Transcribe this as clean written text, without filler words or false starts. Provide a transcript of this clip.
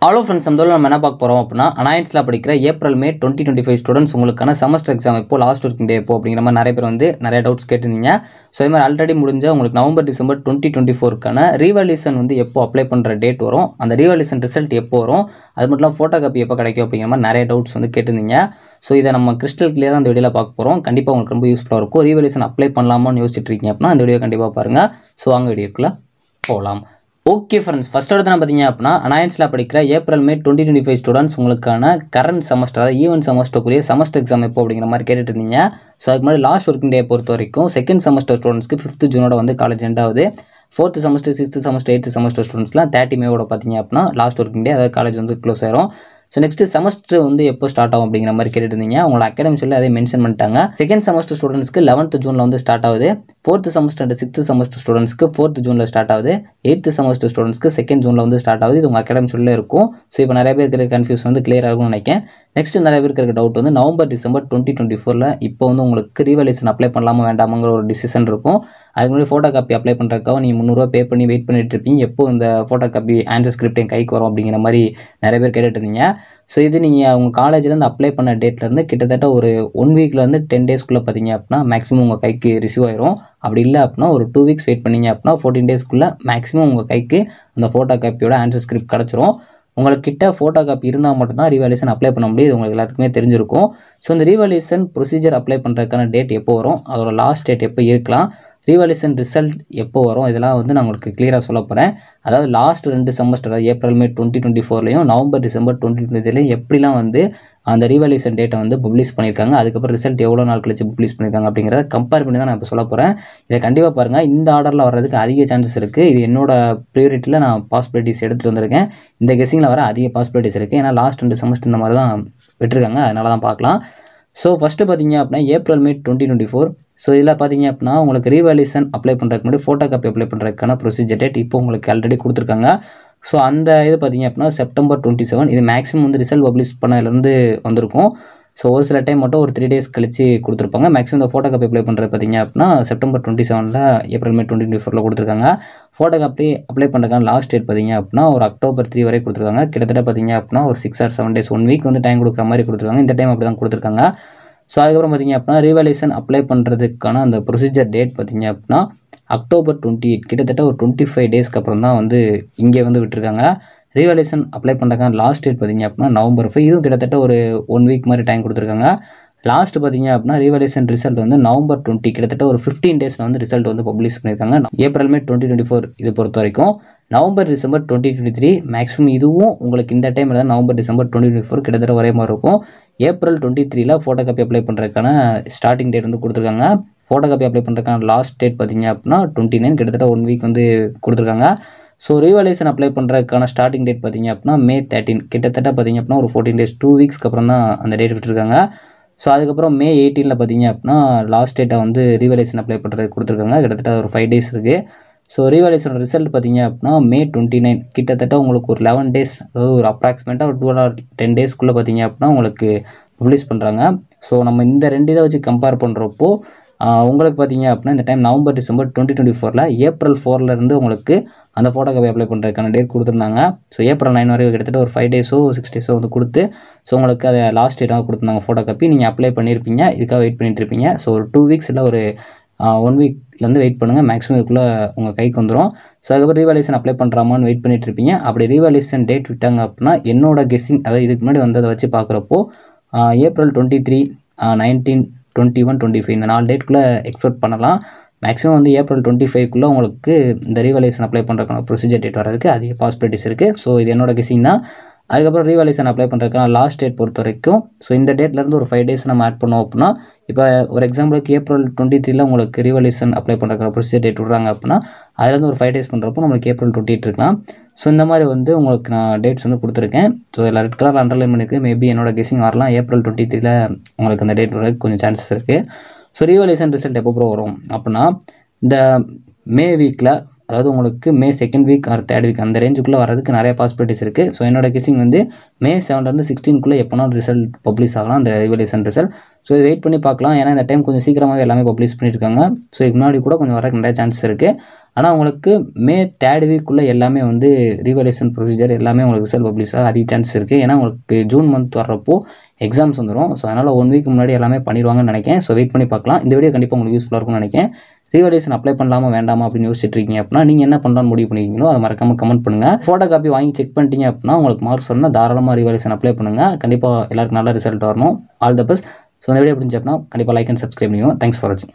Hello friends, நம்ம நம்ம என்ன பார்க்க போகிறோம் அப்படின்னா, அனாயன்ஸில் படிக்கிற ஏப்ரல் மே 2025 ஸ்டூடெண்ட்ஸ் உங்களுக்கான செமஸ்டர் எக்ஸாம் எப்போ, லாஸ்ட் ஒர்க்கிங் டே எப்போ அப்படிங்கிற மாதிரி நிறைய பேர் வந்து நிறைய டவுட்ஸ் கேட்டிருந்தீங்க. ஸோ இது மாதிரி ஆல்ரெடி முடிஞ்ச உங்களுக்கு நவம்பர் டிசம்பர் 2024க்கான ரீவால்யூஷன் வந்து எப்போ அப்ளை பண்ணுற டேட் வரும், அந்த ரீவால்யூஷன் ரிசல்ட் எப்போ வரும், அது மட்டும் இல்லாமல் ஃபோட்டோ காப்பி எப்போ கிடைக்கும் அப்படிங்கிற மாதிரி நிறைய டவுட்ஸ் வந்து கேட்டிருந்தீங்க. ஸோ இதை நம்ம கிறிஸ்டல் கிளியராக அந்த வீடியோவில் பார்க்க போகிறோம். கண்டிப்பாக உங்களுக்கு ரொம்ப யூஸ்ஃபுல்லாக இருக்கும். ரீவால்யூஷன் அப்ளை பண்ணலாமான்னு யோசிச்சுட்டு இருக்கீங்க அப்படின்னா அந்த வீடியோ கண்டிப்பாக பாருங்கள். ஸோ வாங்க வீடியோக்குள்ளே போகலாம். ஓகே ஃப்ரெண்ட்ஸ், ஃபஸ்ட் எடுத்து நான் பார்த்தீங்க அப்படின்னா, அனாயன்ஸில் படிக்கிற ஏப்ரல் மே 2025 ஸ்டூடெண்ட்ஸ் உங்களுக்கான கரண்ட் செமஸ்டர், அதாவது ஈவென்ட் செமஸ்டருக்குரிய செமஸ்டர் எக்ஸாம் எப்போ அப்படிங்கிற மாதிரி கேட்டுட்டு இருந்தீங்க. ஸோ அதுக்கு முன்னாடி லாஸ்ட் ஒர்க்கிங் டே பொறுத்த வரைக்கும் செகண்ட் செமஸ்டர் ஸ்டூடெண்ட்ஸ்க்கு 5th ஜூனோட வந்து காலேஜ் எண்ட் ஆகுது. 4th semester 6th semester 8th semester ஸ்டூடெண்ட்ஸ்லாம் 30 மேவோட பார்த்தீங்க அப்படின்னா லாஸ்ட் ஒர்க்கிங் டே, அதாவது காலேஜ் வந்து க்ளோஸ் ஆயிரும். ஸோ நெக்ஸ்ட் செமஸ்டர் வந்து எப்போ ஸ்டார்ட் ஆகும் அப்படிங்கிற மாதிரி கேட்டுட்டு இருந்தீங்க. உங்களோட அகாடமிக்ஸில் அதே மென்ஷன் பண்ணிட்டாங்க. செகண்ட் செமஸ்டர் ஸ்டூடெண்ட்ஸ்க்கு 11th ஜூனில் வந்து ஸ்டார்ட் ஆகுது. 4th semester and 6th semester ஸ்டூடெண்ட்ஸ்க்கு 4th ஜூனில் ஸ்டார்ட் ஆகுது. 8th செமஸ்டர் ஸ்டூடெண்ட்ஸ்க்கு 2nd ஜூனில் வந்து ஸ்டார்ட் ஆகுது. இது உங்கள் அகாடமிக்ஸில் இருக்கும். ஸோ இப்போ நிறைய பேர் இருக்கிற கன்ஃபியூஷன் வந்து கிளியர் ஆகும்னு நினைக்கிறேன். நெக்ஸ்ட் நிறைய பேருக்கு இருக்க டவுட் வந்து நவம்பர் டிசம்பர் 2024 இப்போ வந்து உங்களுக்கு ரீவால்யூஷன் அப்ளை பண்ணலாமா வேண்டாமாங்கிற ஒரு டிசிஷன் இருக்கும். அதுக்கு முன்னாடி ஃபோட்டோ காப்பி அப்ளை பண்ணுறதுக்காக நீங்கள் 300 பே பண்ணி வெயிட் பண்ணிட்டு இருப்பீங்க. எப்போ இந்த ஃபோட்டோ காப்பி ஆன்சர் ஸ்கிரிப்ட் என் கைக்கு வரும் அப்படிங்கிற மாதிரி நிறைய பேர் கேட்டுட்டு இருந்தீங்க. ஸோ இது நீங்கள் உங்கள் காலேஜ்லேருந்து அப்ளை பண்ண டேட்லேருந்து கிட்டத்தட்ட ஒரு 1 வீக்லேருந்து 10 டேஸ்க்குள்ளே பார்த்தீங்க அப்படின்னா மேக்ஸிமம் உங்கள் கைக்கு ரிசீவ் ஆயிரும். அப்படி இல்லை அப்படின்னா ஒரு 2 வீக்ஸ் வெயிட் பண்ணிங்க அப்படின்னா 14 டேஸ்க்குள்ளே மேக்ஸிமம் உங்கள் கைக்கு அந்த ஃபோட்டோ காப்பியோட ஆன்சர் ஸ்கிரிப்ட் கிடச்சிரும். உங்கள்கிட்ட ஃபோட்டோ காப்பி இருந்தால் மட்டும்தான் ரீவால்யூஷன் அப்ளை பண்ண முடியும். இது உங்களுக்கு எல்லாத்துக்குமே தெரிஞ்சிருக்கும். ஸோ இந்த ரீவால்யூஷன் ப்ரொசீஜர் அப்ளை பண்ணுறதுக்கான டேட் எப்போ வரும், அதோட லாஸ்ட் டேட் எப்போ இருக்கலாம், ரீவால்யூஷன் ரிசல்ட் எப்போ வரும், இதெல்லாம் வந்து நான் உங்களுக்கு கிளியராக சொல்ல போகிறேன். அதாவது லாஸ்ட் 2 செமஸ்டர், அதாவது ஏப்ரல் மே 2024லையும் நவம்பர் டிசம்பர் 2023லையும் எப்படிலாம் வந்து அந்த ரீவால்யூஷன் டேட்டை வந்து பப்ளிஷ் பண்ணியிருக்காங்க, அதுக்கப்புறம் ரிசல்ட் எவ்வளோ நாள் கழிச்சு பப்ளிஷ் பண்ணியிருக்காங்க அப்படிங்கிறத கம்பேர் பண்ணி தான் நான் இப்போ சொல்ல போகிறேன். இதை கண்டிப்பாக பாருங்கள். இந்த ஆர்டரில் வர்றதுக்கு அதிக சான்சஸ் இருக்குது. இது என்னோட ப்ரியாரிட்டியில் நான் பாசிபிலிட்டிஸ் எடுத்துகிட்டு வந்திருக்கேன். இந்த கெஸிங்கில் வர அதிக பாசிபிலிட்டிஸ் இருக்குது. ஏன்னா லாஸ்ட் 2 செமஸ்டர் இந்த மாதிரி தான் விட்டுருக்காங்க, அதனால தான் பார்க்கலாம். ஸோ ஃபஸ்ட்டு பார்த்தீங்க அப்படின்னா ஏப்ரல் மே 2024. ஸோ இதில் பார்த்தீங்க அப்படின்னா உங்களுக்கு ரீவால்யூஷன் அப்ளை பண்ணுறதுக்கு முன்னாடி ஃபோட்டோ காப்பி அப்ளை பண்ணுறதுக்கான ப்ரொசீஜர் டேட் இப்போ உங்களுக்கு ஆல்ரெடி கொடுத்துருக்காங்க. ஸோ அந்த இது பார்த்தீங்க அப்படின்னா செப்டம்பர் 27. இது மேக்ஸிமம் வந்து ரிசல்ட் பப்ளிஷ் பண்ணதுலேருந்து வந்திருக்கும். ஸோ ஒரு சில டைம் மட்டும் ஒரு 3 days கழிச்சு கொடுத்துருப்பாங்க. மேக்ஸிமம் இந்த ஃபோட்டோ காப்பி அப்ளை பண்ணுறது பார்த்தீங்க அப்படின்னா செப்டம்பர் 27 ஏப்ரல் மே 2024 கொடுத்துருக்காங்க. ஃபோட்டோ காப்பி அப்ளை பண்ணுறதுக்கான லாஸ்ட் டேட் பார்த்தீங்க அப்படின்னா ஒரு அக்டோபர் 3 வரை கொடுத்துருக்காங்க. கிட்டத்தட்ட பார்த்தீங்க அப்படின்னா ஒரு 6 or 7 days, 1 வீக் வந்து டைம் கொடுக்குற மாதிரி கொடுத்துருக்காங்க. இந்த டைம் அப்படி தான் கொடுத்துருக்காங்க. ஸோ அதுக்கப்புறம் பார்த்தீங்க அப்படின்னா ரீவால்யூஷன் அப்ளை பண்ணுறதுக்கான அந்த ப்ரொசீஜர் டேட் பார்த்தீங்க அப்படின்னா அக்டோபர் 28, கிட்டத்தட்ட ஒரு 25 டேஸ்க்கு அப்புறம் தான் வந்து இங்கே வந்து விட்டுருக்காங்க. ரீவால்யூஷன் அப்ளை பண்ணுறதுக்கான லாஸ்ட் டேட் பார்த்தீங்க அப்படின்னா நவம்பர் 5. இதுவும் கிட்டத்தட்ட ஒரு 1 வீக் மாதிரி டைம் கொடுத்துருக்காங்க. லாஸ்ட் பார்த்தீங்க அப்படின்னா ரீவால்யூஷன் ரிசல்ட் வந்து நவம்பர் 20, கிட்டத்தட்ட ஒரு 15 டேஸில் வந்து ரிசல்ட் வந்து பப்ளிஷ் பண்ணியிருக்காங்க. ஏப்ரல் மே 2024 இது பொறுத்த வரைக்கும். நவம்பர் டிசம்பர் 2023 மேக்ஸிமம் இதுவும் உங்களுக்கு இந்த டைமில் தான் நவம்பர் டிசம்பர் 2024 கிட்டத்தட்ட ஒரே மாதிரி இருக்கும். ஏப்ரல் 23 ஃபோட்டோ காப்பி அப்ளை பண்ணுறதுக்கான ஸ்டார்டிங் டேட் வந்து கொடுத்துருக்காங்க. ஃபோட்டோ காப்பி அப்ளை பண்ணுறதுக்கான லாஸ்ட் டேட் பார்த்தீங்க அப்படின்னா 29, கிட்டத்தட்ட 1 வீக் வந்து கொடுத்துருக்காங்க. ஸோ ரீவால்யூஷன் அப்ளை பண்ணுறதுக்கான ஸ்டார்டிங் டேட் பார்த்தீங்க அப்படின்னா மே 13, கிட்டத்தட்ட பார்த்தீங்க அப்படின்னா ஒரு 14 days, 2 வீக்ஸ்க்கு அப்புறம் தான் அந்த டேட் விட்டுருக்காங்க. ஸோ அதுக்கப்புறம் மே 18 பார்த்தீங்க அப்படின்னா லாஸ்ட் டேட்டை வந்து ரீவால்யூஷன் அப்ளை பண்ணுறது கொடுத்துருக்காங்க. கிட்டத்தட்ட ஒரு 5 days இருக்குது. ஸோ ரீவால்யூஷன் ரிசல்ட் பார்த்தீங்க அப்படின்னா மே 29, கிட்டத்தட்ட உங்களுக்கு ஒரு 11 days, அதாவது ஒரு அப்ராக்சிமேட்டாக ஒரு 12 or 10 daysக்குள்ளே பார்த்தீங்க அப்படின்னா உங்களுக்கு பப்ளிஷ் பண்ணுறாங்க. ஸோ நம்ம இந்த 2 இதை வச்சு கம்பேர் பண்ணுறப்போ உங்களுக்கு பார்த்தீங்க அப்படின்னா இந்த டைம் நவம்பர் டிசம்பர் 2024 ஏப்ரல் 4 உங்களுக்கு அந்த ஃபோட்டோ காப்பி அப்ளை பண்ணுறதுக்கான டேட் கொடுத்துருந்தாங்க. ஸோ ஏப்ரல் 9 வரைக்கும் கிட்டத்தட்ட ஒரு 5 days, 6 days வந்து கொடுத்து ஸோ உங்களுக்கு அதை லாஸ்ட் டேட்டாக கொடுத்துருந்தாங்க. ஃபோட்டோ காப்பி நீங்கள் அப்ளை பண்ணியிருப்பீங்க, இதுக்காக வெயிட் பண்ணிட்டு இருப்பீங்க. ஸோ ஒரு 2 weeks இல்லை ஒரு 1 வீக்லேருந்து வெயிட் பண்ணுங்கள். மேக்ஸிமம் இதுக்குள்ளே உங்கள் கைக்கு வந்துடும். ஸோ அதுக்கப்புறம் ரீவால்யூஷன் அப்ளை பண்ணுறாமான்னு வெயிட் பண்ணிட்டு இருப்பீங்க. அப்படி ரீவால்யூஷன் டேட் விட்டாங்க அப்படின்னா என்னோட கெஸ்ஸிங், அதாவது இதுக்கு முன்னாடி வந்ததை வச்சு பார்க்குறப்போ ஏப்ரல் 23, 19, 21, 25 இந்த 4 டேட்குள்ளே எக்ஸ்பெக்ட் பண்ணலாம். மேக்ஸிமம் வந்து ஏப்ரல் 25க்குள்ளே உங்களுக்கு இந்த ரீவால்யூஷன் அப்ளை பண்ணுறதுக்கான ப்ரொசீஜர் டேட் வர்றதுக்கு அதிக பாசிபிலிட்டிஸ் இருக்குது. ஸோ இது என்னோட கெஸ்ஸிங் தான். அதுக்கப்புறம் ரீவால்யூஷன் அப்ளை பண்ணுறதுக்கான லாஸ்ட் டேட் பொறுத்த வரைக்கும் ஸோ இந்த டேட்லேருந்து ஒரு 5 days நம்ம ஆட் பண்ணோம் அப்படின்னா, இப்போ ஒரு எக்ஸாம்பிளுக்கு ஏப்ரல் 23 உங்களுக்கு ரீவால்யூஷன் அப்ளை பண்ணுறதுக்கான ப்ரொசீஜர் டேட் விட்றாங்க அப்படின்னா அதுலேருந்து ஒரு 5 days பண்ணுறப்போ நம்மளுக்கு ஏப்ரல் 28 இருக்கலாம். ஸோ இந்த மாதிரி வந்து உங்களுக்கு நான் டேட்ஸ் வந்து கொடுத்துருக்கேன். ஸோ இதில் ரெட் கலர் அண்டர்லைன் பண்ணியிருக்கு. மேபி என்னோட கெஸ்ஸிங் வரலாம். ஏப்ரல் 23 உங்களுக்கு அந்த டேட் வரதுக்கு கொஞ்சம் சான்சஸ் இருக்குது. ஸோ ரீவால்யூஷன் ரிசல்ட் எப்போ வரும் அப்படின்னா இந்த மே வீக்கில், அதாவது உங்களுக்கு மே 2nd week or 3rd week அந்த ரேஞ்சுக்குள்ளே வரதுக்கு நிறைய பாசிபிலிட்டிஸ் இருக்குது. ஸோ என்னோட கெஸ்ஸிங் வந்து மே 7 16 எப்போனா ரிசல்ட் பப்ளிஷ் ஆகலாம், அந்த ரீவால்யூஷன் ரிசல்ட். ஸோ இது வெயிட் பண்ணி பார்க்கலாம். ஏன்னா இந்த டைம் கொஞ்சம் சீக்கிரமாகவே எல்லாமே பப்ளிஷ் பண்ணியிருக்காங்க. ஸோ இதுக்கு முன்னாடி கூட கொஞ்சம் வரக்கு நிறைய சான்சஸ் இருக்குது. ஆனால் உங்களுக்கு மே 3rd வீக்குள்ளே எல்லாமே வந்து ரீவேல்யூஷன் ப்ரொசீஜர் எல்லாமே உங்களுக்கு ரிசல்ட் பப்ளிஷாக அதிக சான்ஸ் இருக்குது. ஏன்னா உங்களுக்கு ஜூன் மந்த் வர்றப்போ எக்ஸாம்ஸ் வந்துடும். ஸோ அதனால் 1 வீக் முன்னாடி எல்லாமே பண்ணிடுவாங்கன்னு நினைக்கிறேன். ஸோ வெயிட் பண்ணி பார்க்கலாம். இந்த வீடியோ கண்டிப்பாக உங்களுக்கு யூஸ்ஃபுல்லாக இருக்கும்னு நினைக்கிறேன். ரீவேல்யூஷன் அப்ளை பண்ணலாமா வேண்டாமா அப்படின்னு யோசிச்சுட்டு இருக்கீங்க அப்படின்னா நீங்கள் என்ன பண்ணலாம்னு முடிவு பண்ணிக்கிறீங்களோ அதை மறக்காம கமெண்ட் பண்ணுங்கள். ஃபோட்டோ காப்பி வாங்கி செக் பண்ணிட்டீங்க அப்படின்னா உங்களுக்கு மார்க்ஸ் சொன்னால் தாராளமாக ரீவேல்யூஷன் அப்ளை பண்ணுங்கள். கண்டிப்பாக எல்லாருக்கும் நல்ல ரிசல்ட் வரணும். All the best. ஸோ இந்த வீடியோ பிடிச்சி அப்படின்னா கண்டிப்பாக லைக் அண்ட் சப்ஸ்கிரைப் பண்ணுங்க. தேங்க்ஸ் ஃபார் வாட்சிங்.